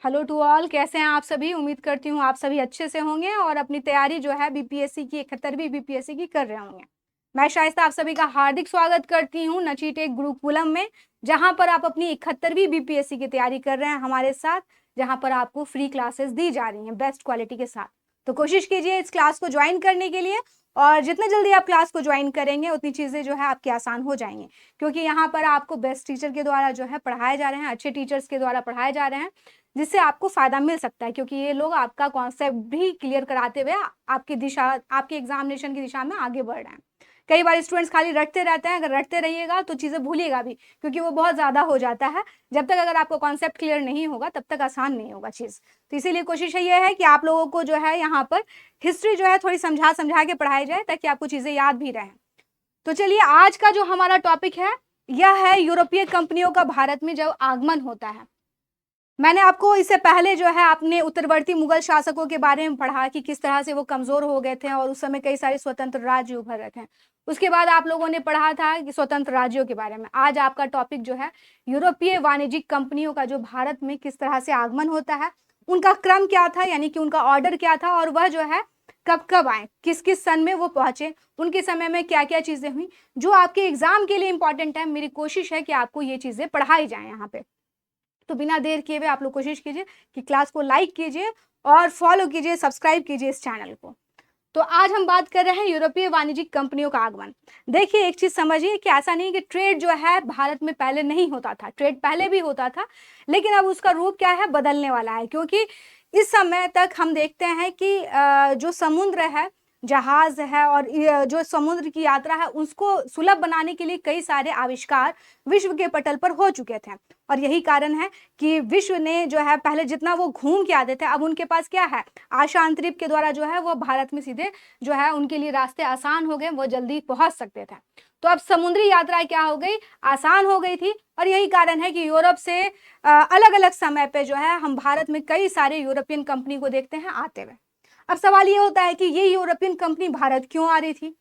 Hello to all, कैसे हैं आप सभी। उम्मीद करती हूँ आप सभी अच्छे से होंगे और अपनी तैयारी जो है बीपीएससी की 71वीं बीपीएससी की कर रहे होंगे। मैं शाइस्ता आप सभी का हार्दिक स्वागत करती हूँ नचीटेक गुरुकुलम में, जहां पर आप अपनी 71वीं बीपीएससी की तैयारी कर रहे हैं हमारे साथ, जहां पर आपको फ्री क्लासेस दी जा रही हैं बेस्ट क्वालिटी के साथ। तो कोशिश कीजिए इस क्लास को ज्वाइन करने के लिए, और जितने जल्दी आप क्लास को ज्वाइन करेंगे उतनी चीज़ें जो है आपकी आसान हो जाएंगी, क्योंकि यहाँ पर आपको बेस्ट टीचर के द्वारा जो है पढ़ाए जा रहे हैं, अच्छे टीचर्स के द्वारा पढ़ाए जा रहे हैं, जिससे आपको फायदा मिल सकता है, क्योंकि ये लोग आपका कॉन्सेप्ट भी क्लियर कराते हुए आपकी दिशा, आपके एग्जामिनेशन की दिशा में आगे बढ़ रहे हैं। कई बार स्टूडेंट्स खाली रटते रहते हैं, अगर रटते रहिएगा तो चीज़ें भूलिएगा भी, क्योंकि वो बहुत ज़्यादा हो जाता है। जब तक अगर आपको कॉन्सेप्ट क्लियर नहीं होगा तब तक आसान नहीं होगा चीज़। तो इसीलिए कोशिश ये है कि आप लोगों को जो है यहाँ पर हिस्ट्री जो है थोड़ी समझा समझा के पढ़ाई जाए, ताकि आपको चीज़ें याद भी रहें। तो चलिए, आज का जो हमारा टॉपिक है यह है यूरोपीय कंपनियों का भारत में जब आगमन होता है। मैंने आपको इससे पहले जो है अपने उत्तरवर्ती मुगल शासकों के बारे में पढ़ा कि किस तरह से वो कमजोर हो गए थे और उस समय कई सारे स्वतंत्र राज्य उभर रहे थे। उसके बाद आप लोगों ने पढ़ा था कि स्वतंत्र राज्यों के बारे में। आज आपका टॉपिक जो है यूरोपीय वाणिज्यिक कंपनियों का जो भारत में किस तरह से आगमन होता है, उनका क्रम क्या था, यानी कि उनका ऑर्डर क्या था, और वह जो है कब कब आए, किस किस सन में वो पहुंचे, उनके समय में क्या क्या चीजें हुई, जो आपके एग्जाम के लिए इंपॉर्टेंट है। मेरी कोशिश है कि आपको ये चीजें पढ़ाई जाए यहाँ पे। तो बिना देर किए हुए आप लोग कोशिश कीजिए कि क्लास को लाइक कीजिए और फॉलो कीजिए, सब्सक्राइब कीजिए इस चैनल को। तो आज हम बात कर रहे हैं यूरोपीय वाणिज्यिक कंपनियों का आगमन। देखिए, एक चीज समझिए कि ऐसा नहीं कि ट्रेड जो है भारत में पहले नहीं होता था, ट्रेड पहले भी होता था, लेकिन अब उसका रूप क्या है, बदलने वाला है। क्योंकि इस समय तक हम देखते हैं कि जो समुद्र है, जहाज है, और जो समुद्र की यात्रा है उसको सुलभ बनाने के लिए कई सारे आविष्कार विश्व के पटल पर हो चुके थे। और यही कारण है कि विश्व ने जो है पहले जितना वो घूम के आते थे, अब उनके पास क्या है, आशा अंतरिक्ष के द्वारा जो है वो भारत में सीधे जो है उनके लिए रास्ते आसान हो गए, वो जल्दी पहुंच सकते थे। तो अब समुद्री यात्रा क्या हो गई, आसान हो गई थी। और यही कारण है कि यूरोप से अलग अलग समय पे जो है हम भारत में कई सारे यूरोपियन कंपनी को देखते हैं आते हुए। अब सवाल ये होता है कि ये यूरोपियन कंपनी भारत क्यों आ रही थी।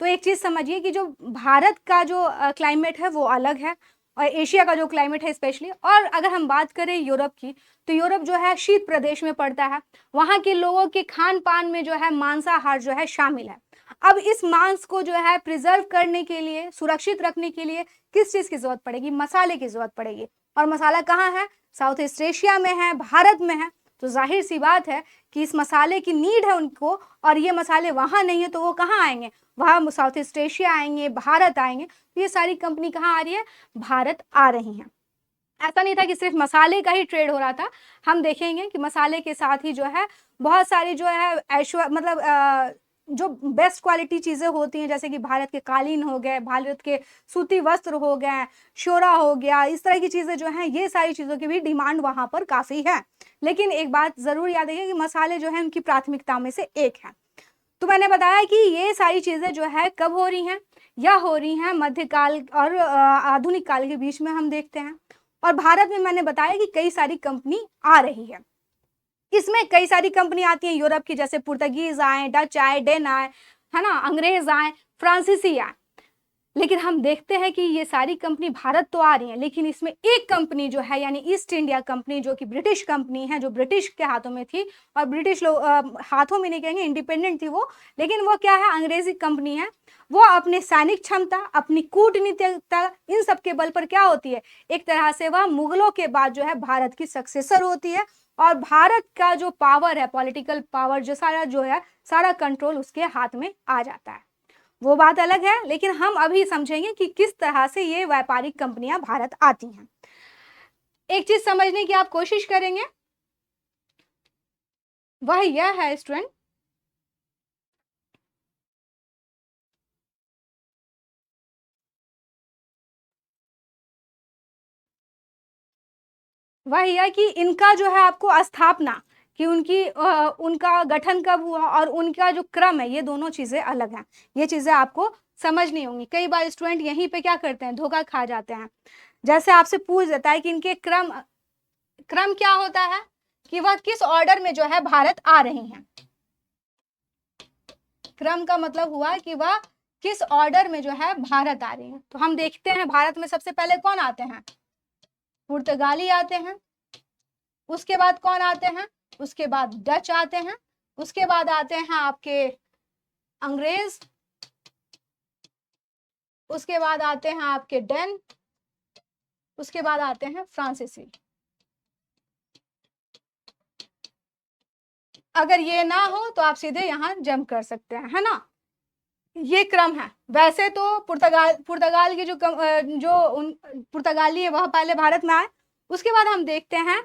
तो एक चीज समझिए कि जो भारत का जो क्लाइमेट है वो अलग है, और एशिया का जो क्लाइमेट है स्पेशली। और अगर हम बात करें यूरोप की, तो यूरोप जो है शीत प्रदेश में पड़ता है। वहाँ के लोगों के खान पान में जो है मांसाहार जो है शामिल है। अब इस मांस को जो है प्रिजर्व करने के लिए, सुरक्षित रखने के लिए किस चीज की जरूरत पड़ेगी, मसाले की जरूरत पड़ेगी। और मसाला कहाँ है, साउथ ईस्ट एशिया में है, भारत में है। तो जाहिर सी बात है कि इस मसाले की नीड है उनको, और ये मसाले वहां नहीं है तो वो कहाँ आएंगे, वहां साउथ ईस्ट एशिया आएंगे, भारत आएंगे। तो ये सारी कंपनी कहाँ आ रही है, भारत आ रही हैं। ऐसा नहीं था कि सिर्फ मसाले का ही ट्रेड हो रहा था। हम देखेंगे कि मसाले के साथ ही जो है बहुत सारी जो है जो बेस्ट क्वालिटी चीजें होती हैं, जैसे कि भारत के कालीन हो गए, भारत के सूती वस्त्र हो गए, शोरा हो गया, इस तरह की चीजें जो हैं, ये सारी चीजों की भी डिमांड वहां पर काफी है। लेकिन एक बात जरूर याद रखिए कि मसाले जो है उनकी प्राथमिकता में से एक है। तो मैंने बताया कि ये सारी चीजें जो है कब हो रही हैं, या हो रही हैं मध्यकाल और आधुनिक काल के बीच में हम देखते हैं। और भारत में मैंने बताया कि कई सारी कंपनी आ रही है। इसमें कई सारी कंपनी आती हैं यूरोप की, जैसे पुर्तगीज आए, डच आए, डेन आए, है ना, अंग्रेज आए, फ्रांसीसी आए। लेकिन हम देखते हैं कि ये सारी कंपनी भारत तो आ रही है, लेकिन इसमें एक कंपनी जो है, यानी ईस्ट इंडिया कंपनी, जो कि ब्रिटिश कंपनी है, जो ब्रिटिश के हाथों में थी, और ब्रिटिश लोग हाथों में नहीं कहेंगे, इंडिपेंडेंट थी वो, लेकिन वो क्या है, अंग्रेजी कंपनी है। वो अपने सैनिक क्षमता, अपनी कूटनीतिकता, इन सब के बल पर क्या होती है, एक तरह से वह मुगलों के बाद जो है भारत की सक्सेसर होती है। और भारत का जो पावर है, पॉलिटिकल पावर, जो सारा जो है सारा कंट्रोल उसके हाथ में आ जाता है। वो बात अलग है, लेकिन हम अभी समझेंगे कि किस तरह से ये व्यापारिक कंपनियां भारत आती हैं। एक चीज समझने की आप कोशिश करेंगे, वह यह है स्टूडेंट, वह यह कि इनका जो है आपको स्थापना, कि उनका गठन कब हुआ और उनका जो क्रम है, ये दोनों चीजें अलग हैं। ये चीजें आपको समझनी होंगी। कई बार स्टूडेंट यहीं पे क्या करते हैं, धोखा खा जाते हैं। जैसे आपसे पूछ देता है कि इनके क्रम क्रम क्या होता है, कि वह किस ऑर्डर में जो है भारत आ रही हैं। क्रम का मतलब हुआ कि वह किस ऑर्डर में जो है भारत आ रही है। तो हम देखते हैं भारत में सबसे पहले कौन आते हैं, पुर्तगाली आते हैं। उसके बाद कौन आते हैं, उसके बाद डच आते हैं, उसके बाद आते हैं आपके अंग्रेज, उसके बाद आते हैं आपके डेन, उसके बाद आते हैं फ्रांसीसी। अगर ये ना हो तो आप सीधे यहाँ जंप कर सकते हैं, है ना। ये क्रम है। वैसे तो पुर्तगाल के पुर्तगाली है वह पहले भारत में आए। उसके बाद हम देखते हैं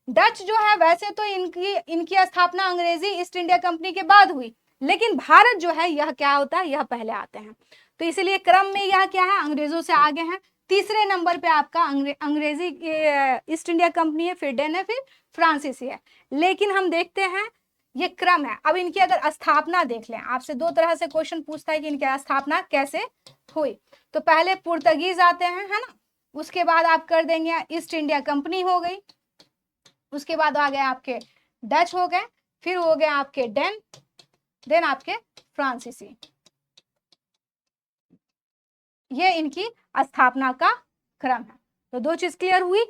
डच जो है, वैसे तो इनकी स्थापना अंग्रेजी ईस्ट इंडिया कंपनी के बाद हुई, लेकिन भारत जो है यह क्या होता है, यह पहले आते हैं। तो इसलिए क्रम में यह क्या है, अंग्रेजों से आगे हैं। तीसरे नंबर पे आपका अंग्रेजी ईस्ट इंडिया कंपनी है, फिर डेन है, फिर फ्रांसीसी है। लेकिन हम देखते हैं ये क्रम है। अब इनकी अगर स्थापना देख लें, आपसे दो तरह से क्वेश्चन पूछता है कि इनकी स्थापना कैसे हुई। तो पहले पुर्तगीज आते हैं, है ना, उसके बाद आप कर देंगे ईस्ट इंडिया कंपनी हो गई, उसके बाद आ गए आपके डच हो गए, फिर हो गए आपके डेन, देन आपके फ्रांसीसी। ये इनकी स्थापना का क्रम है। तो दो चीज क्लियर हुई,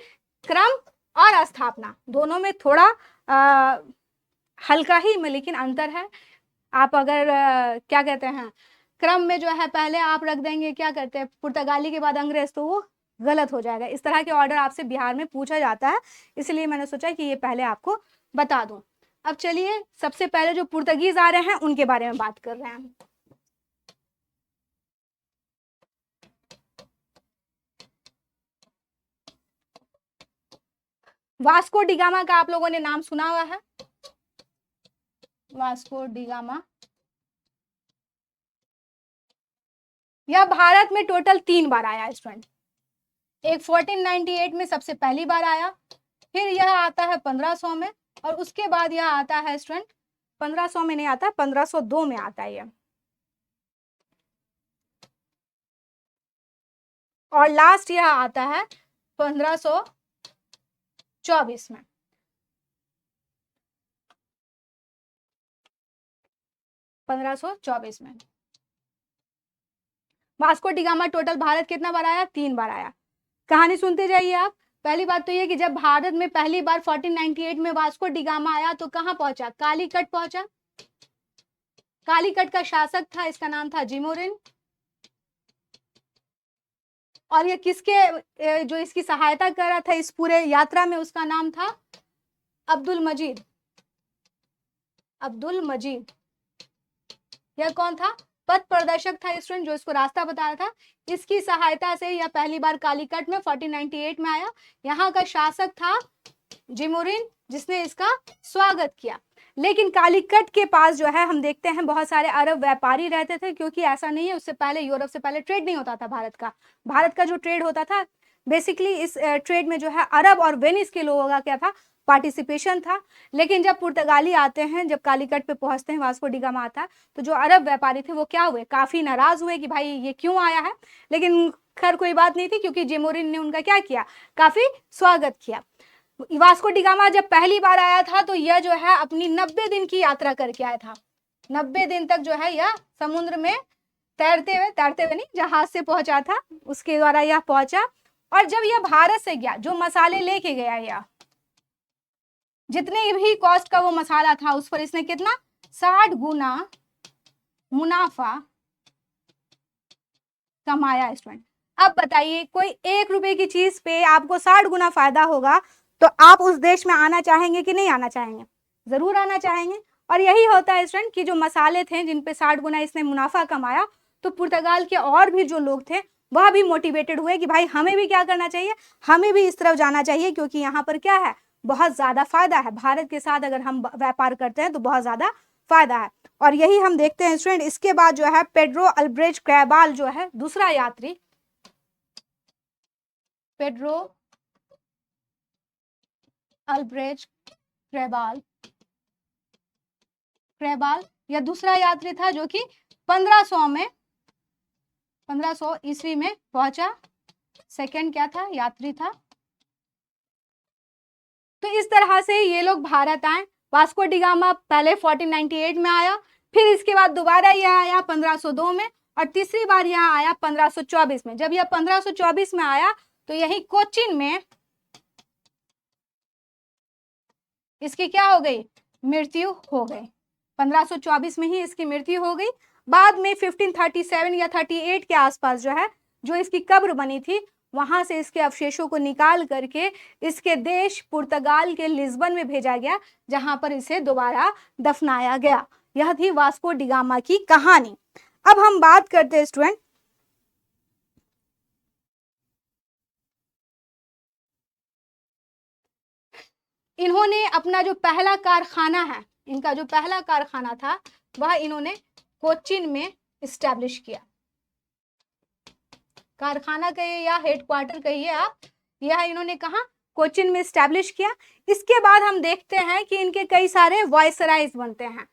क्रम और स्थापना दोनों में थोड़ा हल्का ही में लेकिन अंतर है। आप अगर क्या कहते हैं, क्रम में जो है पहले आप रख देंगे, क्या करते हैं, पुर्तगाली के बाद अंग्रेज, तो वो गलत हो जाएगा। इस तरह के ऑर्डर आपसे बिहार में पूछा जाता है, इसलिए मैंने सोचा कि ये पहले आपको बता दूं। अब चलिए सबसे पहले जो पुर्तगीज आ रहे हैं उनके बारे में बात कर रहे हैं। वास्को डिगामा का आप लोगों ने नाम सुना हुआ है, वास्को डिगामा। यह भारत में टोटल 3 बार आया स्टूडेंट। एक 1498 में सबसे पहली बार आया, फिर यह आता है 1500 में, और उसके बाद यह आता है स्टूडेंट 1500 में नहीं आता, 1502 में आता है यह, और लास्ट यह आता है 1524 में। वास्को डिगामा टोटल भारत कितना बार आया, 3 बार आया। कहानी सुनते जाइए आप। पहली बात तो ये कि जब भारत में पहली बार 1498 में वास्को डिगामा आया तो कहां पहुंचा, कालीकट पहुंचा। कालीकट का शासक था, इसका नाम था जिमोरिन, और ये किसके जो इसकी सहायता कर रहा था इस पूरे यात्रा में, उसका नाम था अब्दुल मजीद। अब्दुल मजीद यह कौन था, पथ प्रदर्शक था स्टूडेंट, जो इसको रास्ता बता रहा था। इसकी सहायता से यह पहली बार कालीकट में 1498 में आया। यहाँ का शासक था जिमोरिन, जिसने इसका स्वागत किया। लेकिन कालीकट के पास जो है हम देखते हैं बहुत सारे अरब व्यापारी रहते थे, क्योंकि ऐसा नहीं है उससे पहले यूरोप से पहले ट्रेड नहीं होता था भारत का। भारत का जो ट्रेड होता था बेसिकली, इस ट्रेड में जो है अरब और वेनिस के लोगों का क्या था, पार्टिसिपेशन था। लेकिन जब पुर्तगाली आते हैं, जब कालीकट पे पहुंचते हैं, वास्को डिगामा आता है, तो जो अरब व्यापारी थे वो क्या हुए, काफी नाराज हुए कि भाई ये क्यों आया है। लेकिन खैर कोई बात नहीं थी, क्योंकि जिमोरिन ने उनका क्या किया, काफी स्वागत किया। वास्को डिगामा जब पहली बार आया था तो यह जो है अपनी 90 दिन की यात्रा करके आया था। 90 दिन तक जो है यह समुद्र में तैरते हुए नहीं, जहाज से पहुंचा था, उसके द्वारा यह पहुंचा। और जब यह भारत से गया, जो मसाले लेके गया, यह जितने भी कॉस्ट का वो मसाला था उस पर इसने कितना, 60 गुना मुनाफा कमाया स्टूडेंट। अब बताइए, कोई 1 रुपए की चीज पे आपको 60 गुना फायदा होगा, तो आप उस देश में आना चाहेंगे कि नहीं आना चाहेंगे, जरूर आना चाहेंगे। और यही होता है स्टूडेंट कि जो मसाले थे जिन पे 60 गुना इसने मुनाफा कमाया, तो पुर्तगाल के और भी जो लोग थे वह भी मोटिवेटेड हुए कि भाई हमें भी क्या करना चाहिए, हमें भी इस तरफ जाना चाहिए, क्योंकि यहाँ पर क्या है, बहुत ज्यादा फायदा है। भारत के साथ अगर हम व्यापार करते हैं तो बहुत ज्यादा फायदा है। और यही हम देखते हैं स्टूडेंट। इसके बाद जो है पेड्रो अल्ब्रेज कैबाल जो है दूसरा यात्री, पेड्रो अल्ब्रेज कैबाल यह दूसरा यात्री था, जो कि 1500 ईस्वी में पहुंचा। सेकंड क्या था, यात्री था। तो इस तरह से ये लोग भारत आए। वास्को डिगामा पहले 1498 में आया, फिर इसके बाद दोबारा यह आया 1502 में, और तीसरी बार यह आया 1524 में। जब यह 1524 में आया तो यही कोचिन में इसकी क्या हो गई, मृत्यु हो गई। 1524 में ही इसकी मृत्यु हो गई। बाद में 1537 या 38 के आसपास जो है, जो इसकी कब्र बनी थी, वहां से इसके अवशेषों को निकाल करके इसके देश पुर्तगाल के लिस्बन में भेजा गया, जहां पर इसे दोबारा दफनाया गया। यह थी वास्को डी गामा की कहानी। अब हम बात करते हैं स्टूडेंट, इन्होंने अपना जो पहला कारखाना है, इनका जो पहला कारखाना था वह इन्होंने कोच्चिन में इस्टेब्लिश किया। कारखाना कहिए या हेडक्वार्टर कहिए आप, यह इन्होंने कहा कोच्चिन में इस्टेब्लिश किया। इसके बाद हम देखते हैं कि इनके कई सारे वायसराइज बनते हैं।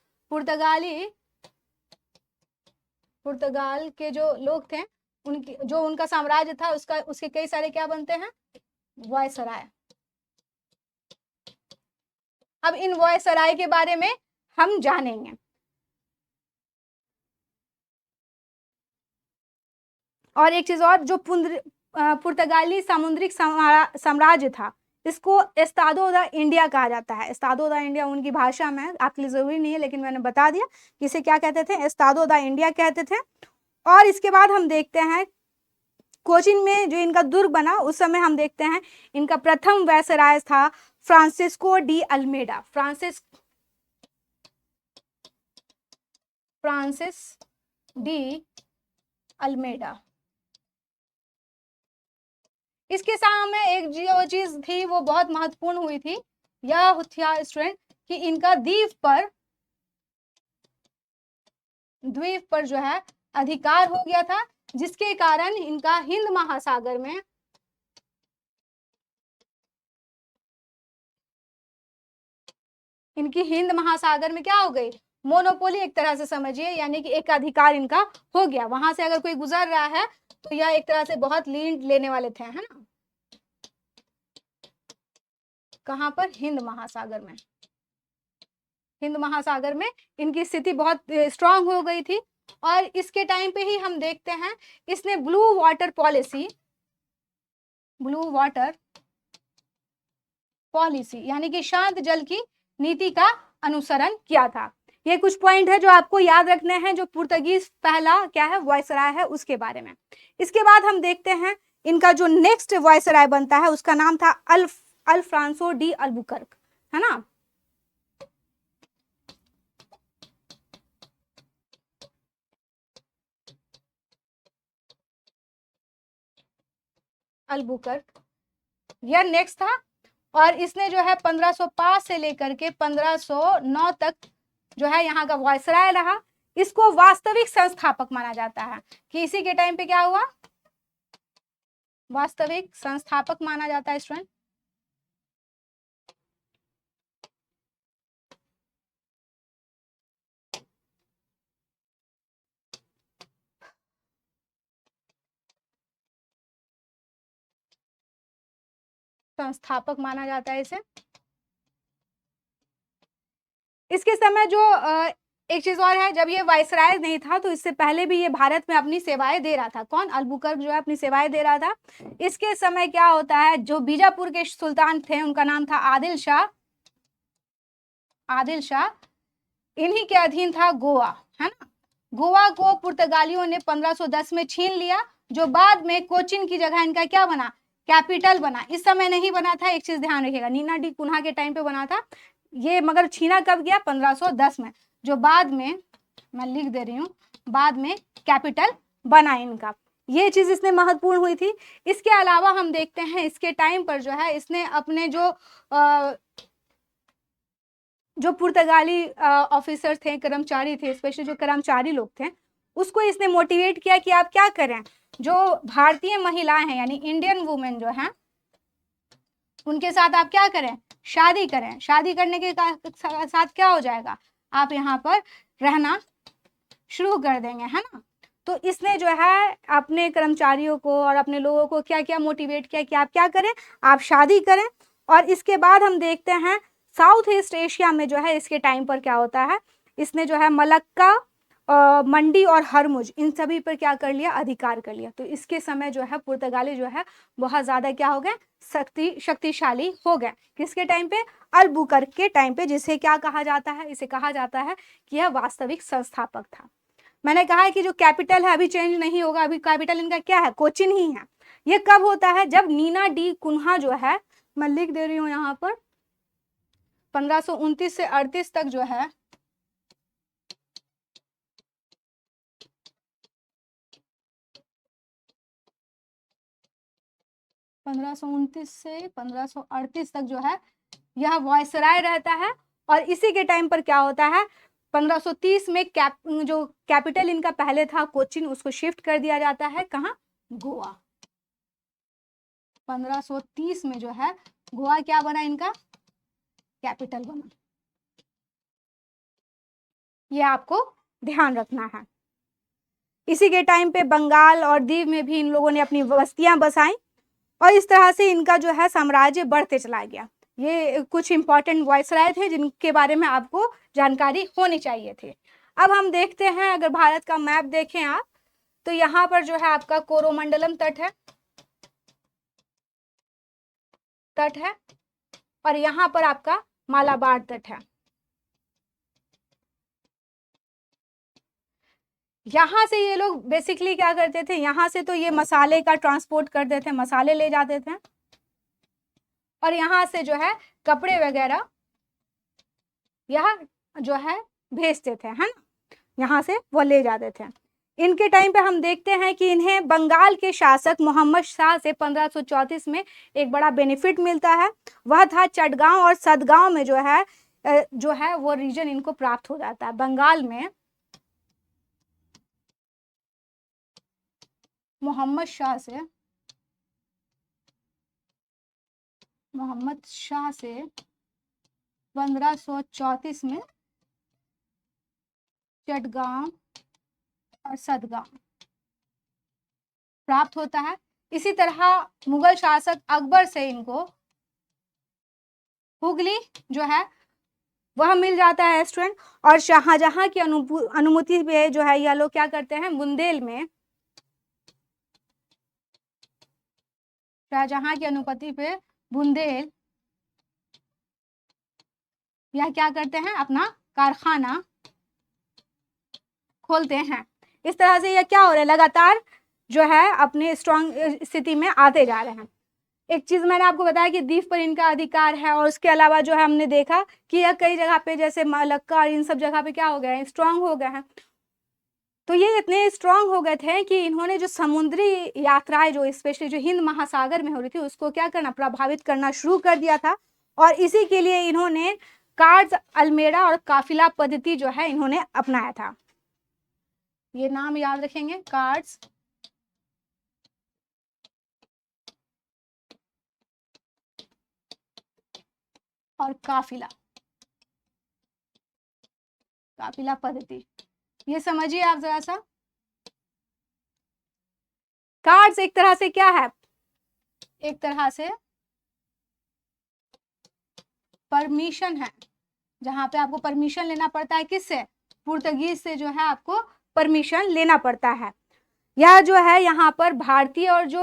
पुर्तगाल के जो लोग थे, उनकी जो उनका साम्राज्य था उसके कई सारे क्या बनते हैं, वायसराय। अब इन वायसराय के बारे में हम जानेंगे। और एक चीज और, जो पुर्तगाली सामुद्रिक साम्राज्य था, इसको एस्तादो द इंडिया कहा जाता है। एस्तादो द इंडिया उनकी भाषा में, आपके लिए जरूरी नहीं है लेकिन मैंने बता दिया कि इसे क्या कहते थे, एस्तादो द इंडिया कहते थे। और इसके बाद हम देखते हैं कोचिन में जो इनका दुर्ग बना, उस समय हम देखते हैं इनका प्रथम वायसराय था Francisco de Almeida. Francis de Almeida. इसके सामने एक जो चीज थी वो बहुत महत्वपूर्ण हुई थी, यह था स्टूडेंट कि इनका द्वीप पर जो है अधिकार हो गया था, जिसके कारण इनका हिंद महासागर में क्या हो गई, मोनोपोली एक तरह से समझिए, यानी कि एक अधिकार इनका हो गया। वहां से अगर कोई गुजर रहा है तो यह एक तरह से बहुत लीड लेने वाले थे, है ना। कहां पर, हिंद महासागर में इनकी स्थिति बहुत स्ट्रांग हो गई थी। और इसके टाइम पे ही हम देखते हैं इसने ब्लू वाटर पॉलिसी यानी कि शांत जल की नीति का अनुसरण किया था। ये कुछ पॉइंट है जो आपको याद रखने हैं, जो पुर्तगीज पहला क्या है, वायसराय है, उसके बारे में। इसके बाद हम देखते हैं इनका जो नेक्स्ट वायसराय बनता है, उसका नाम था अल्फ्रांसो डी अल्बुकर्क, है ना। अल्बुकर्क यह नेक्स्ट था। और इसने जो है 1505 से लेकर के 1509 तक जो है यहाँ का वायसराय रहा। इसको वास्तविक संस्थापक माना जाता है कि इसी के टाइम पे क्या हुआ, वास्तविक संस्थापक माना जाता है स्टूडेंट। संस्थापक माना जाता है इसे। इसके समय जो एक चीज और है, जब ये वायसराय नहीं था तो इससे पहले भी ये भारत में अपनी सेवाएं दे रहा था। कौन, अल्बुकर्क जो है अपनी सेवाएं दे रहा था। इसके समय क्या होता है, जो बीजापुर के सुल्तान थे उनका नाम था आदिल शाह। इन्हीं के अधीन था गोवा, है ना। गोवा को पुर्तगालियों ने 1510 में छीन लिया, जो बाद में कोचिन की जगह इनका क्या बना, कैपिटल बना। इस समय नहीं बना था, एक चीज ध्यान रखिएगा, नीना डी कुन्हा के टाइम पे बना था ये, मगर छीना कब गया, 1510 में, जो बाद में, मैं लिख दे रही हूँ, बाद में कैपिटल बना इनका। ये चीज इसने महत्वपूर्ण हुई थी। इसके अलावा हम देखते हैं इसके टाइम पर जो है इसने अपने जो पुर्तगाली ऑफिसर थे, कर्मचारी थे, स्पेशली जो कर्मचारी लोग थे, उसको इसने मोटिवेट किया कि आप क्या करें, जो भारतीय महिलाएं हैं यानी इंडियन वुमेन जो हैं, उनके साथ आप क्या करें, शादी करें। शादी करने के साथ क्या हो जाएगा, आप यहाँ पर रहना शुरू कर देंगे, है ना। तो इसने जो है अपने कर्मचारियों को और अपने लोगों को क्या क्या मोटिवेट किया कि आप क्या करें, आप शादी करें। और इसके बाद हम देखते हैं साउथ ईस्ट एशिया में जो है इसके टाइम पर क्या होता है, इसने जो है मलक्का मंडी और हरमुज, इन सभी पर क्या कर लिया, अधिकार कर लिया। तो इसके समय जो है पुर्तगाली जो है बहुत ज्यादा क्या हो गए, शक्तिशाली हो गए। किसके टाइम पे, अल्बुकर्क के टाइम पे, जिसे क्या कहा जाता है, इसे कहा जाता है कि यह वास्तविक संस्थापक था। मैंने कहा है कि जो कैपिटल है अभी चेंज नहीं होगा, अभी कैपिटल इनका क्या है, कोचिन ही है। ये कब होता है, जब नीना डी कुन्हा जो है, मैं लिख दे रही हूं यहाँ पर, 1529 से 38 तक जो है 1529 से 1538 तक जो है यह वायसराय रहता है। और इसी के टाइम पर क्या होता है, 1530 में जो कैपिटल इनका पहले था कोचिन, उसको शिफ्ट कर दिया जाता है कहाँ, गोवा। 1530 में जो है गोवा क्या बना, इनका कैपिटल बना। ये आपको ध्यान रखना है। इसी के टाइम पे बंगाल और दीव में भी इन लोगों ने अपनी बस्तियां बसाई और इस तरह से इनका जो है साम्राज्य बढ़ते चला गया। ये कुछ इंपॉर्टेंट वायसराय थे जिनके बारे में आपको जानकारी होनी चाहिए थी। अब हम देखते हैं, अगर भारत का मैप देखें आप, तो यहाँ पर जो है आपका कोरोमंडलम तट है और यहाँ पर आपका मालाबार तट है। यहाँ से ये लोग बेसिकली क्या करते थे, यहाँ से तो ये मसाले का ट्रांसपोर्ट करते थे, मसाले ले जाते थे, और यहाँ से जो है कपड़े वगैरह यह जो है भेजते थे, है ना, यहाँ से वो ले जाते थे। इनके टाइम पे हम देखते हैं कि इन्हें बंगाल के शासक मोहम्मद शाह से 1534 में एक बड़ा बेनिफिट मिलता है। वह था चटगांव और सदगांव में जो है वो रीजन इनको प्राप्त हो जाता है। बंगाल में मोहम्मद शाह से 1534 में चटगांव और सदगांव प्राप्त होता है। इसी तरह मुगल शासक अकबर से इनको हुगली जो है वह मिल जाता है स्टूडेंट। और शाहजहां की अनुमति पे जो है यह लोग क्या करते हैं, बुंदेल में, शाहजहां की अनुमति पे बुंदेल यह क्या करते हैं, अपना कारखाना खोलते हैं। इस तरह से यह क्या हो रहा है, लगातार जो है अपने स्ट्रॉन्ग स्थिति में आते जा रहे हैं। एक चीज मैंने आपको बताया कि द्वीप पर इनका अधिकार है, और उसके अलावा जो है हमने देखा कि यह कई जगह पे जैसे मलक्का और इन सब जगह पे क्या हो गए हैं, स्ट्रांग हो गए हैं। तो ये इतने स्ट्रांग हो गए थे कि इन्होंने जो समुद्री यात्राएं जो स्पेशली जो हिंद महासागर में हो रही थी उसको क्या करना, प्रभावित करना शुरू कर दिया था। और इसी के लिए इन्होंने कार्ड्स अल्मेड़ा और काफिला पद्धति जो है इन्होंने अपनाया था। ये नाम याद रखेंगे, कार्ड्स और काफिला पद्धति, ये समझिए आप जरा सा। कार्ड्स एक तरह से क्या है, एक तरह से परमिशन है, जहां पे आपको परमिशन लेना पड़ता है, किससे, पुर्तगीज से जो है आपको परमिशन लेना पड़ता है। यह जो है यहाँ पर भारतीय और जो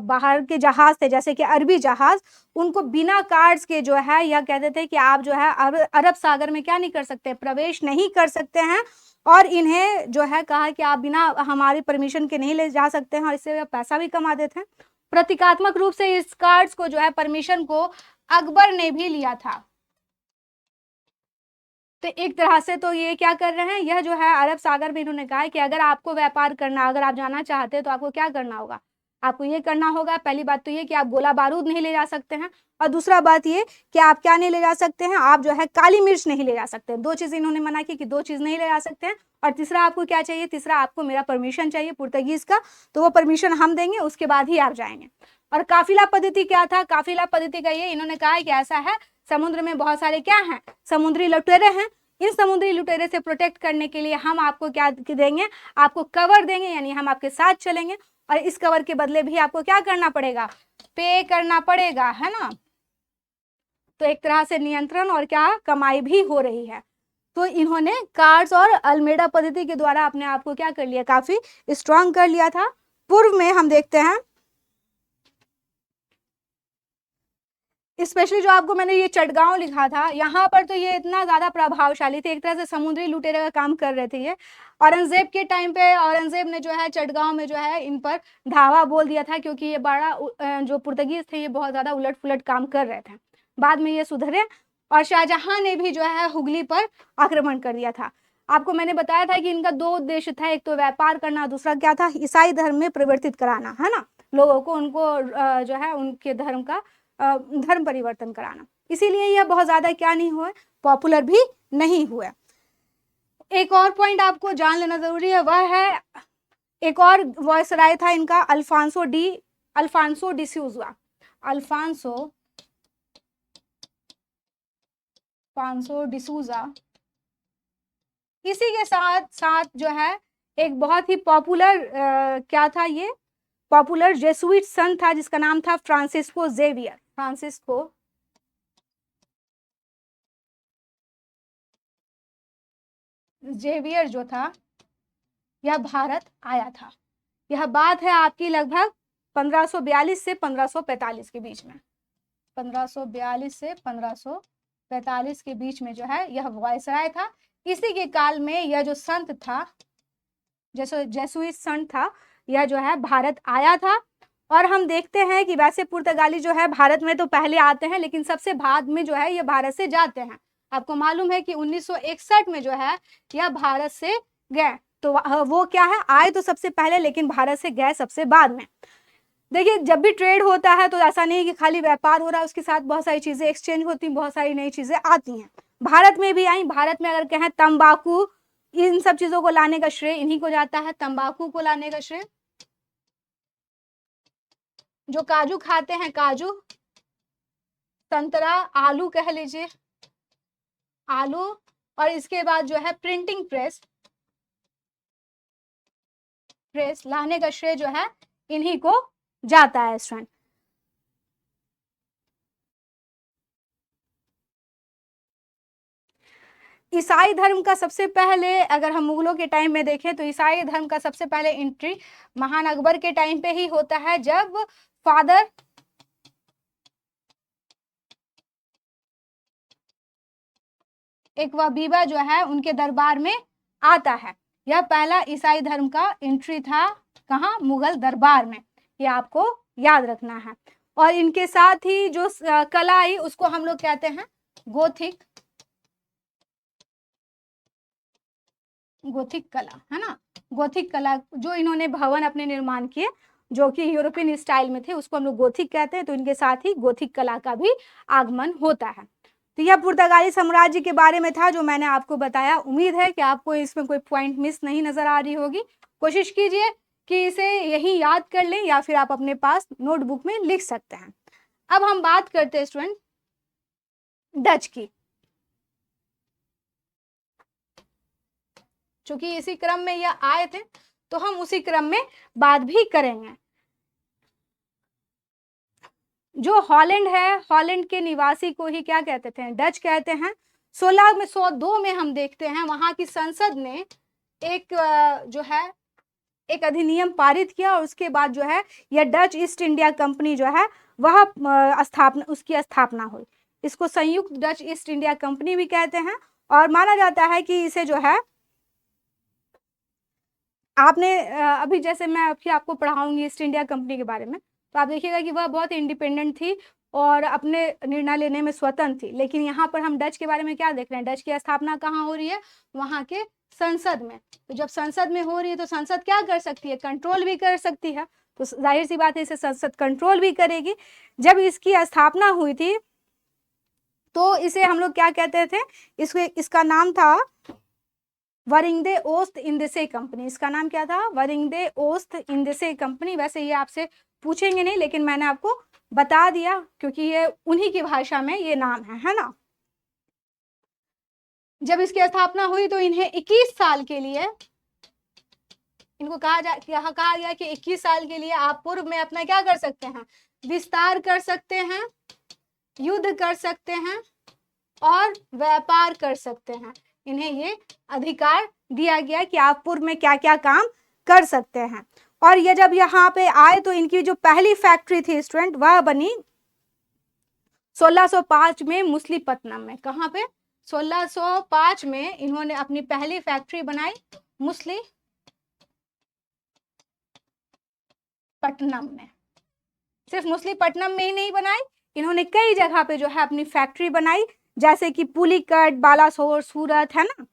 बाहर के जहाज थे जैसे कि अरबी जहाज, उनको बिना कार्ड्स के जो है यह कहते थे कि आप जो है अरब सागर में क्या नहीं कर सकते, प्रवेश नहीं कर सकते हैं। और इन्हें जो है कहा कि आप बिना हमारी परमिशन के नहीं ले जा सकते हैं, और इससे पैसा भी कमाते थे। प्रतीकात्मक रूप से इस कार्ड्स को जो है परमिशन को अकबर ने भी लिया था। तो एक तरह से तो ये क्या कर रहे हैं, यह जो है अरब सागर में इन्होंने कहा है कि अगर आपको व्यापार करना, अगर आप जाना चाहते हैं तो आपको क्या करना होगा, आपको ये करना होगा, पहली बात तो ये कि आप गोला बारूद नहीं ले जा सकते हैं, और दूसरा बात ये कि आप क्या नहीं ले जा सकते हैं, आप जो है काली मिर्च नहीं ले जा सकते। दो चीज इन्होंने मना की कि दो चीज नहीं ले जा सकते हैं। और तीसरा आपको क्या चाहिए, तीसरा आपको मेरा परमिशन चाहिए पुर्तगीज का, तो वो परमिशन हम देंगे, उसके बाद ही आप जाएंगे। और काफिला पद्धति क्या था, काफिला पद्धति का ये इन्होंने कहा है कि ऐसा है, समुद्र में बहुत सारे क्या हैं, समुद्री लुटेरे हैं। इन समुद्री लुटेरे से प्रोटेक्ट करने के लिए हम आपको क्या देंगे, आपको कवर देंगे, यानी हम आपके साथ चलेंगे, और इस कवर के बदले भी आपको क्या करना पड़ेगा, पे करना पड़ेगा, है ना। तो एक तरह से नियंत्रण और क्या कमाई भी हो रही है। तो इन्होंने कार्ड्स और अल्मेडा पद्धति के द्वारा अपने आप को क्या कर लिया, काफी स्ट्रांग कर लिया था। पूर्व में हम देखते हैं, स्पेशली जो आपको मैंने ये चटगांव लिखा था, यहाँ पर तो ये इतना ज्यादा प्रभावशाली थे, एक तरह से समुद्री लुटेरे का काम कर रहे थे ये। औरंगजेब के टाइम पे औरंगजेब ने जो है चटगांव में जो है इन पर धावा बोल दिया था, क्योंकि ये बड़ा जो पुर्तगीज थे ये बहुत ज्यादा उलट पुलट काम कर रहे थे। बाद में ये सुधरे और शाहजहां ने भी जो है हुगली पर आक्रमण कर दिया था। आपको मैंने बताया था कि इनका दो उद्देश्य था, एक तो व्यापार करना, दूसरा क्या था, ईसाई धर्म में परिवर्तित कराना, है ना, लोगों को उनको जो है उनके धर्म का धर्म परिवर्तन कराना। इसीलिए यह बहुत ज्यादा क्या नहीं हुआ, पॉपुलर भी नहीं हुआ। एक और पॉइंट आपको जान लेना जरूरी है, वह है एक और वॉइसराय था इनका, अल्फांसो डिसूजा, अल्फांसो डिसूजा। इसी के साथ साथ जो है एक बहुत ही पॉपुलर क्या था, ये पॉपुलर जेसुइट संत था जिसका नाम था फ्रांसिस्को जेवियर। फ्रांसिस्को जेवियर जो था यह भारत आया था। यह बात है आपकी लगभग 1542 से 1545 के बीच में, 1542 से 1545 के बीच में जो है यह वायसराय था। इसी के काल में यह जो संत था, जैसे जेसुइट संत था, यह जो है भारत आया था। और हम देखते हैं कि वैसे पुर्तगाली जो है भारत में तो पहले आते हैं, लेकिन सबसे बाद में जो है ये भारत से जाते हैं। आपको मालूम है कि 1961 में जो है यह भारत से गए, तो वो क्या है, आए तो सबसे पहले लेकिन भारत से गए सबसे बाद में। देखिए जब भी ट्रेड होता है तो ऐसा नहीं कि खाली व्यापार हो रहा है, उसके साथ बहुत सारी चीजें एक्सचेंज होती हैं, बहुत सारी नई चीजें आती हैं। भारत में भी आई। भारत में अगर कहें तंबाकू, इन सब चीजों को लाने का श्रेय इन्हीं को जाता है, तंबाकू को लाने का श्रेय। जो काजू खाते हैं, काजू, संतरा, आलू कह लीजिए, आलू, और इसके बाद जो है प्रिंटिंग प्रेस लाने का श्रेय जो है इन्हीं को जाता है स्टूडेंट। ईसाई धर्म का सबसे पहले अगर हम मुगलों के टाइम में देखें तो ईसाई धर्म का सबसे पहले एंट्री महान अकबर के टाइम पे ही होता है, जब फादर एक वबीबा जो है उनके दरबार में आता है। यह पहला ईसाई धर्म का एंट्री था, कहाँ, मुगल दरबार में, ये आपको याद रखना है। और इनके साथ ही जो कला आई उसको हम लोग कहते हैं गोथिक कला, है ना। गोथिक कला, जो इन्होंने भवन अपने निर्माण किए जो कि यूरोपियन स्टाइल में थे, उसको हम लोग गोथिक कहते हैं। तो इनके साथ ही गोथिक कला का भी आगमन होता है। तो यह पुर्तगाली साम्राज्य के बारे में था जो मैंने आपको बताया। उम्मीद है कि आपको इसमें कोई पॉइंट मिस नहीं नजर आ रही होगी। कोशिश कीजिए कि इसे यही याद कर लें या फिर आप अपने पास नोटबुक में लिख सकते हैं। अब हम बात करते हैं स्टूडेंट डच की, चूंकि इसी क्रम में यह आए थे तो हम उसी क्रम में बात भी करेंगे। जो हॉलैंड है, हॉलैंड के निवासी को ही क्या कहते थे, डच कहते हैं। 1602 में हम देखते हैं वहां की संसद ने एक जो है एक अधिनियम पारित किया और उसके बाद जो है यह डच ईस्ट इंडिया कंपनी जो है वह उसकी स्थापना हुई। इसको संयुक्त डच ईस्ट इंडिया कंपनी भी कहते हैं। और माना जाता है कि इसे जो है आपने अभी जैसे मैं अभी आपको पढ़ाऊंगी ईस्ट इंडिया कंपनी के बारे में, तो आप देखिएगा कि वह बहुत इंडिपेंडेंट थी और अपने निर्णय लेने में स्वतंत्र थी। लेकिन यहाँ पर हम डच के बारे में क्या देख रहे हैं, डच की स्थापना कहाँ हो रही है, वहाँ के संसद में। तो जब संसद में हो रही है तो संसद क्या कर सकती है, कंट्रोल भी कर सकती है। तो जाहिर सी बात है इसे संसद कंट्रोल भी करेगी। जब इसकी स्थापना हुई थी तो इसे हम लोग क्या कहते थे, इसका नाम था वरिंगदे ओस्ट इंडिसे कंपनी। इसका नाम क्या था, वरिंगदे ओस्ट इंडिसे कंपनी। वैसे ये आपसे पूछेंगे नहीं लेकिन मैंने आपको बता दिया क्योंकि ये उन्हीं की भाषा में ये नाम है ना। जब इसकी स्थापना हुई तो इन्हें 21 साल के लिए इनको कहा गया कि 21 साल के लिए आप पूर्व में अपना क्या कर सकते हैं, विस्तार कर सकते हैं, युद्ध कर सकते हैं और व्यापार कर सकते हैं। इन्हें ये अधिकार दिया गया कि आप पूर्व में क्या क्या काम कर सकते हैं। और ये जब यहाँ पे आए तो इनकी जो पहली फैक्ट्री थी स्टूडेंट वह बनी 1605 में मुसलीपट्टनम में। कहाँ पे? 1605 में इन्होंने अपनी पहली फैक्ट्री बनाई मुसलीपट्टनम में। सिर्फ मुसलीपट्टनम में ही नहीं बनाई, इन्होंने कई जगह पे जो है अपनी फैक्ट्री बनाई, जैसे कि पुलिकट, बालासोर, सूरत, है ना,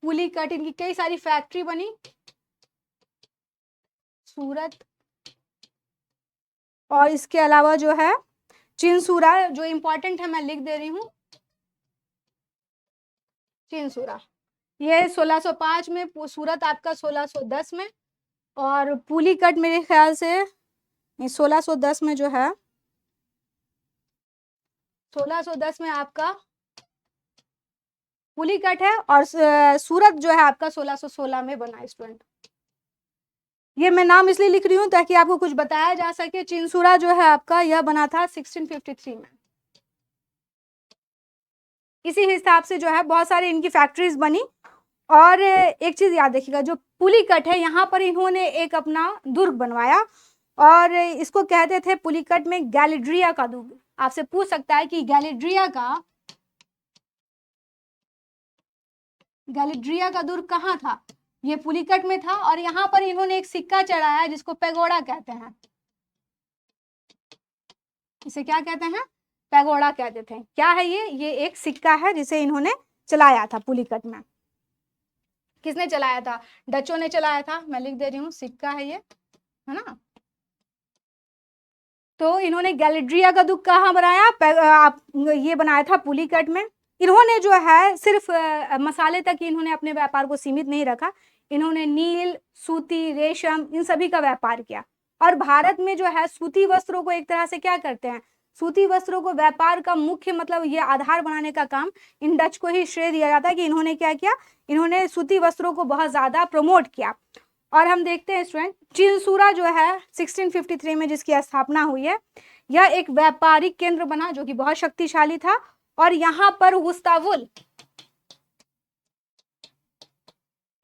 पुलिकट, इनकी कई सारी फैक्ट्री बनी सूरत। और इसके अलावा जो है चिंसूरा, जो इंपॉर्टेंट है मैं लिख दे रही हूँ, चिंसूरा ये 1605 में, सूरत आपका 1610 में, और पुलिकट मेरे ख्याल से 1610 में जो है, 1610 में आपका पुलिकट है, और सूरत जो है आपका 1616 में बना स्टूडेंट। ये मैं नाम इसलिए लिख रही हूँ ताकि आपको कुछ बताया जा सके। चिंसूरा जो है आपका यह बना था 1653 में। इसी हिसाब से जो है बहुत सारी इनकी फैक्ट्रीज बनी। और एक चीज याद रखिएगा, जो पुलिकट है यहाँ पर इन्होंने एक अपना दुर्ग बनवाया, और इसको कहते थे पुलिकट में गैलिड्रिया का दुर्ग। आपसे पूछ सकता है कि गैलिड्रिया का दुर्ग कहाँ था? ये पुलिकट में था, और यहाँ पर इन्होंने एक सिक्का चढ़ाया जिसको पैगोडा कहते हैं। इसे क्या कहते हैं? पैगोडा कहते थे। क्या है ये एक सिक्का है जिसे इन्होंने चलाया था पुलिकट में। किसने चलाया था? डचों ने चलाया था। मैं लिख दे रही हूँ, सिक्का है ये, है ना। तो इन्होंने गैलिड्रिया का दुर्ग कहाँ बनाया? ये बनाया था पुलिकट में। इन्होंने जो है सिर्फ मसाले तक ही इन्होंने अपने व्यापार को सीमित नहीं रखा, इन्होंने नील, सूती, रेशम, इन सभी का व्यापार किया। और भारत में जो है सूती वस्त्रों को एक तरह से क्या करते हैं, सूती वस्त्रों को व्यापार का मुख्य मतलब ये आधार बनाने का काम इन डच को ही श्रेय दिया जाता है कि इन्होंने क्या किया, इन्होंने सूती वस्त्रों को बहुत ज्यादा प्रमोट किया। और हम देखते हैं स्टूडेंट, चिंसूरा जो है 1653 में जिसकी स्थापना हुई है, यह एक व्यापारिक केंद्र बना जो कि बहुत शक्तिशाली था। और यहाँ पर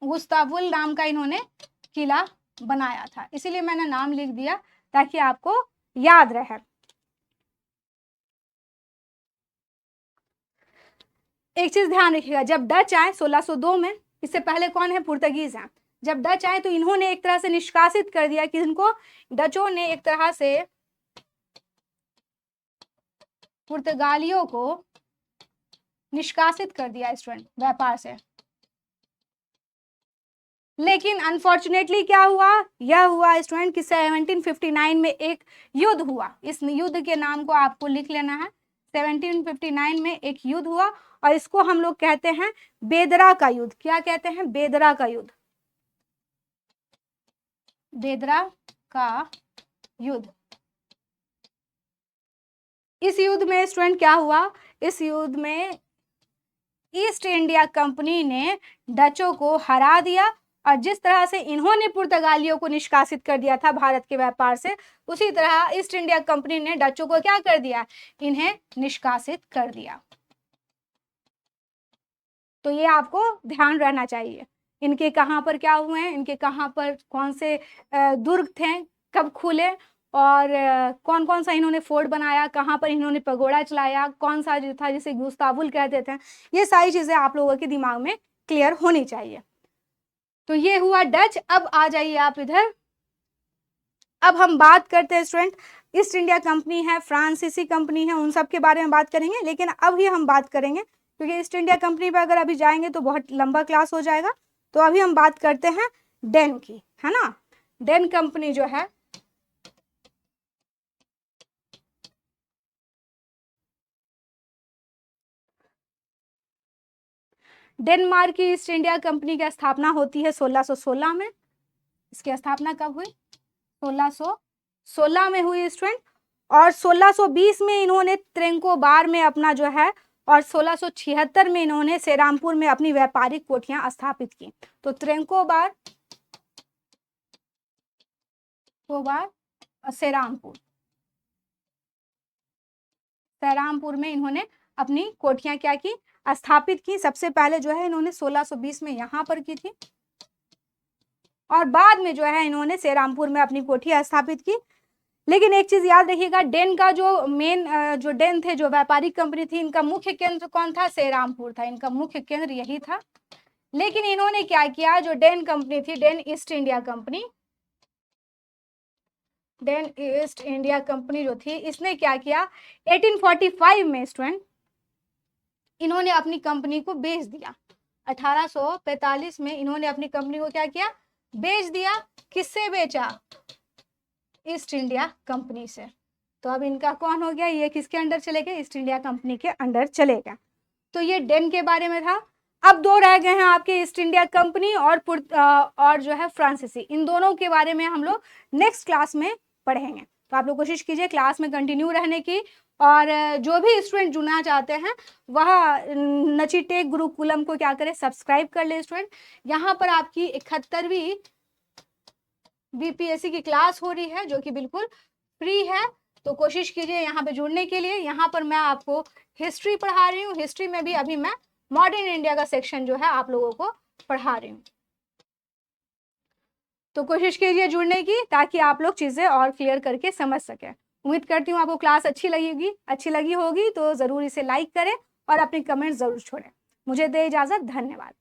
गुस्तावुल नाम का इन्होंने किला बनाया था, इसीलिए मैंने नाम लिख दिया ताकि आपको याद रहे। एक चीज ध्यान रखिएगा, जब डच आए 1602 में, इससे पहले कौन है? पुर्तगीज हैं। जब डच आए तो इन्होंने एक तरह से निष्कासित कर दिया, कि इनको डचों ने एक तरह से पुर्तगालियों को निष्कासित कर दिया स्टूडेंट व्यापार से। लेकिन अनफॉर्चुनेटली क्या हुआ? यह हुआ स्टूडेंट कि 1759 में एक युद्ध हुआ। इस युद्ध के नाम को आपको लिख लेना है। 1759 में एक युद्ध हुआ, और इसको हम लोग कहते हैं बेदरा का युद्ध। क्या कहते हैं? बेदरा का युद्ध। बेदरा का युद्ध। इस युद्ध में स्टूडेंट क्या हुआ? इस युद्ध में ईस्ट इंडिया कंपनी ने डचों को हरा दिया, और जिस तरह से इन्होंने पुर्तगालियों को निष्कासित कर दिया था भारत के व्यापार से, उसी तरह ईस्ट इंडिया कंपनी ने डचों को क्या कर दिया? इन्हें निष्कासित कर दिया। तो ये आपको ध्यान रहना चाहिए, इनके कहाँ पर क्या हुए हैं, इनके कहाँ पर कौन से दुर्ग थे, कब खुले, और कौन कौन सा इन्होंने फोर्ट बनाया, कहाँ पर इन्होंने पगोड़ा चलाया, कौन सा जो था जिसे गुस्तावुल कहते थे। ये सारी चीजें आप लोगों के दिमाग में क्लियर होनी चाहिए। तो ये हुआ डच। अब आ जाइए आप इधर। अब हम बात करते हैं स्टूडेंट, ईस्ट इंडिया कंपनी है, फ्रांसीसी कंपनी है, उन सब के बारे में बात करेंगे। लेकिन अभी हम बात करेंगे, क्योंकि ईस्ट इंडिया कंपनी पर अगर अभी जाएंगे तो बहुत लंबा क्लास हो जाएगा, तो अभी हम बात करते हैं डेन की, है ना। डेन कंपनी जो है, डेनमार्क की ईस्ट इंडिया कंपनी की स्थापना होती है 1616 में। इसकी स्थापना कब हुई? 1616 में हुई स्टूडेंट। और 1620 में इन्होंने त्रेंकोबार में अपना जो है, और 1676 में इन्होंने सेरामपुर में अपनी व्यापारिक कोठियां स्थापित की। तो त्रेंकोबार और सेरामपुर में इन्होंने अपनी कोठियां क्या की? स्थापित की। सबसे पहले जो है इन्होंने 1620 में यहाँ पर की थी और बाद में जो है इन्होंने सेरामपुर में अपनी कोठी स्थापित की। लेकिन एक चीज याद रखिएगा, डेन का जो मेन जो डेन थे, जो व्यापारिक कंपनी थी, इनका मुख्य केंद्र कौन था? सेरामपुर था, इनका मुख्य केंद्र यही था। लेकिन इन्होंने क्या किया, जो डेन कंपनी थी, Dane East India company, Dane East India company जो थी, इसने क्या किया, 1845 में स्टूडेंट इन्होंने अपनी कंपनी को बेच दिया। 1845 में इन्होंने अपनी कंपनी को क्या किया, बेच दिया। किससे बेचा? ईस्ट इंडिया कंपनी से। तो अब इनका कौन हो गया, ये किसके अंडर चले गए? ईस्ट इंडिया कंपनी के अंडर चले गए। तो ये डेन के बारे में था। अब दो रह गए हैं आपके, ईस्ट इंडिया कंपनी और जो है फ्रांसीसी। इन दोनों के बारे में हम लोग नेक्स्ट क्लास में पढ़ेंगे। तो आप लोग कोशिश कीजिए क्लास में कंटिन्यू रहने की, और जो भी स्टूडेंट जुड़ना चाहते हैं वह नचिटेक गुरुकुलम को क्या करें, सब्सक्राइब कर ले स्टूडेंट। यहाँ पर आपकी 71वीं बीपीएससी की क्लास हो रही है जो कि बिल्कुल फ्री है। तो कोशिश कीजिए यहाँ पे जुड़ने के लिए। यहाँ पर मैं आपको हिस्ट्री पढ़ा रही हूँ, हिस्ट्री में भी अभी मैं मॉडर्न इंडिया का सेक्शन जो है आप लोगों को पढ़ा रही हूँ। तो कोशिश कीजिए जुड़ने की, ताकि आप लोग चीज़ें और क्लियर करके समझ सकें। उम्मीद करती हूँ आपको क्लास अच्छी लगी होगी। तो ज़रूर इसे लाइक करें और अपने कमेंट ज़रूर छोड़ें। मुझे दे इजाज़त, धन्यवाद।